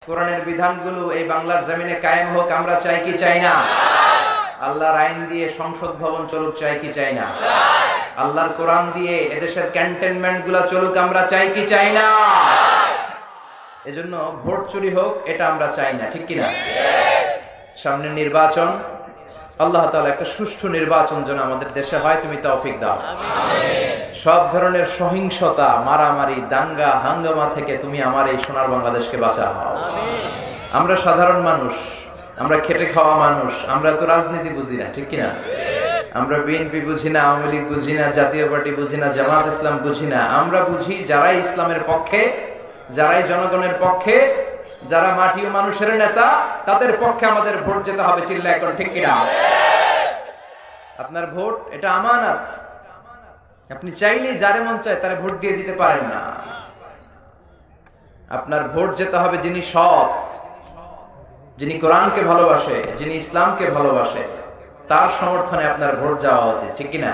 কোরআনের বিধানগুলো এই বাংলার জমিনে কায়েম হোক, আমরা চাই কি চাই না? আল্লাহর আইন দিয়ে সংসদ ভবন চলুক, চাই কি চাই না? আল্লাহর কোরআন দিয়ে এদেশের ক্যান্টনমেন্ট গুলা চলুক, আমরা চাই কি চাই না? এজন্য ভোট চুরি হোক, এটা আমরা চাই না, ঠিক কিনা? সামনে নির্বাচন, আল্লাহ তাআলা একটা সুষ্ঠু নির্বাচন যেন আমাদের দেশে হয়, তুমি তৌফিক দাও। সব ধরনের সহিংসতা, মারামারি, দাঙ্গা হাঙ্গামা থেকে তুমি আমার এই সোনার বাংলাদেশকে বাঁচাও। আমরা সাধারণ মানুষ, আমরা খেটে খাওয়া মানুষ, আমরা তো রাজনীতি বুঝি না, ঠিক কিনা? আমরা বিএনপি বুঝি না, আওয়ামী লীগ বুঝি না, জাতীয় পার্টি বুঝি না, জামাত ইসলাম বুঝি না। আমরা বুঝি যারাই ইসলামের পক্ষে, যারাই জনগণের পক্ষে, যারা মাটি ও মানুষের নেতা, তাদের পক্ষে আমাদের ভোট যেতে হবে। চিল্লায় এখন ঠিক কিনা? আপনার ভোট এটা আমানত। আপনি চাইলে যারে মন চায় তারে ভোট দিয়ে দিতে পারেন না। আপনার ভোট যেতে হবে যিনি সৎ, যিনি কোরআনকে ভালোবাসে, যিনি ইসলামকে ভালোবাসে, তার সমর্থনে আপনার ভোট যাওয়া উচিত, ঠিক কিনা?